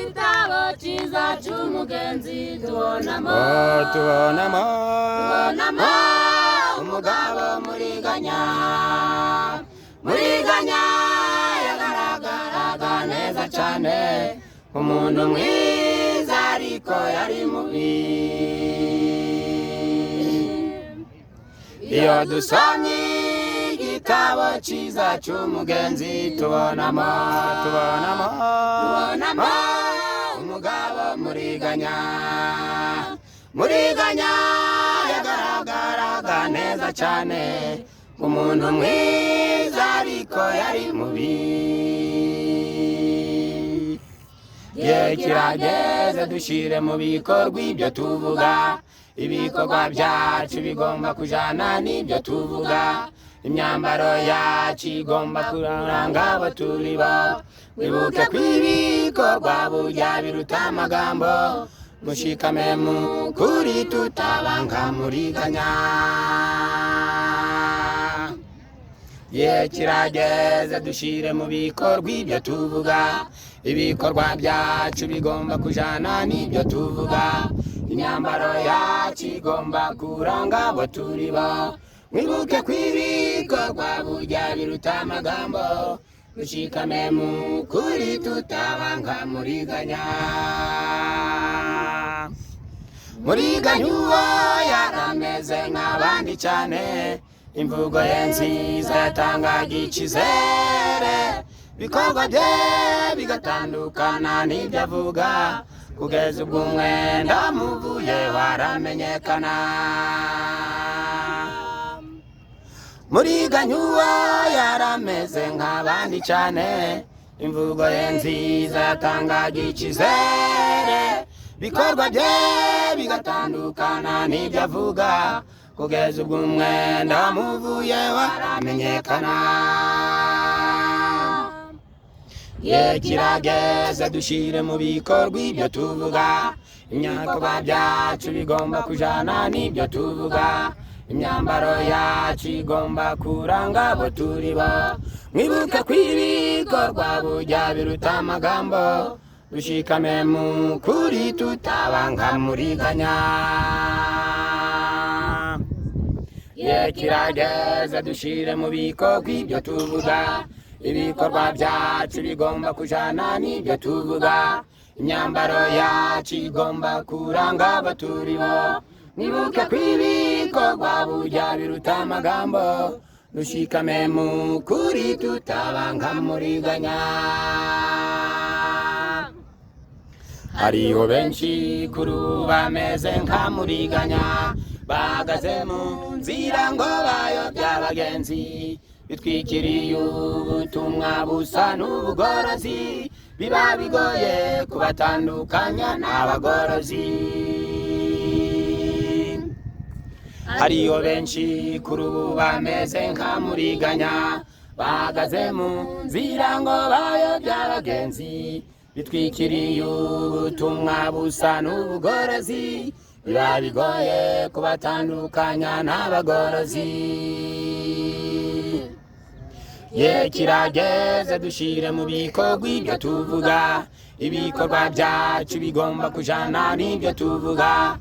igitabo cyiza cy'umugenzi tubonamo umugabo muriganya yagaragaraga neza cyane umuntu mwiza ariko yari mubi. Iyo dusomye igitabo cyiza cy'umugenzi tubonamo umugabo muriganya yagaragaraga neza cyane umuntu mwiza ariko yari mubi. Igihe kirageze dushyire mu bikorwa ibyo tuvuga, ibikorwa byacu bigomba kujyana n'ibyo tuvuga, imyambaro yacu igomba kuranga abo turi bo. Mwibuke ko ibikorwa burya biruta amagambo, mushikame mu kuri tutabanga muriganya. Igihe kirageze dushyire mu bikorwa ibyo tuvuga, ibikorwa byacu bigomba kujyana n'ibyo tuvuga, imyambaro yacu igomba kuranga abo turi bo. Mwibuke ko ibikorwa burya biruta amagambo, mushikame mu kuri tutabanga muriganya. Muriganya uwo yarameze nk'abandi cyane, imvugo ye nziza yatangaga icyizere, ibikorwa bye bigatandukana n'ibyo avuga, kugeza ubwo umwenda muvuye waramenyekana. Muriganya uwo yarameze nk'abandi cyane, imvugo ye nziza yatangaga icyizere, ibikorwa bye bigatandukana n'ibyo avuga, kugeza ubwo umwenda wamuvuye waramenyekana. Igihe kirageze dushyire mu bikorwa ibyo tuvuga, ibikorwa byacu bigomba kujyana n'ibyo tuvuga, imyambaro yacu igomba kuranga abo turi bo. Mwibuke ko ibikorwa burya biruta amagambo, dushikame mu kuri tutabanga muriganya. Igihe kirageze dushyire mu bikorwa ibyo tuvuga, ibikorwa byacu bigomba kujyana n'ibyo tuvuga, imyambaro yacu igomba kuranga abo turi bo. Mwibuke ko ibikorwa burya biruta amagambo, dushikame mu kuri tutabanga muriganya. Hariho benshi kuri ubu bameze nka muriganya, bahagaze mu nzira ngo bayobye abagenzi, bitwikiriye ubutumwa busa n'ubugorozi, biba bigoye kubatandukanya n'abagorozi. Hariho benshi kuri ubu bameze nka muriganya, bahagaze mu nzira ngo bayobye abagenzi, bitwikiriye ubutumwa busa n'ubugorozi, biba bigoye kubatandukanya n'abagorozi. Igihe kirageze dushyire mu bikorwa ibyo tuvuga, ibikorwa byacu bigomba kujyana n'ibyo tuvuga.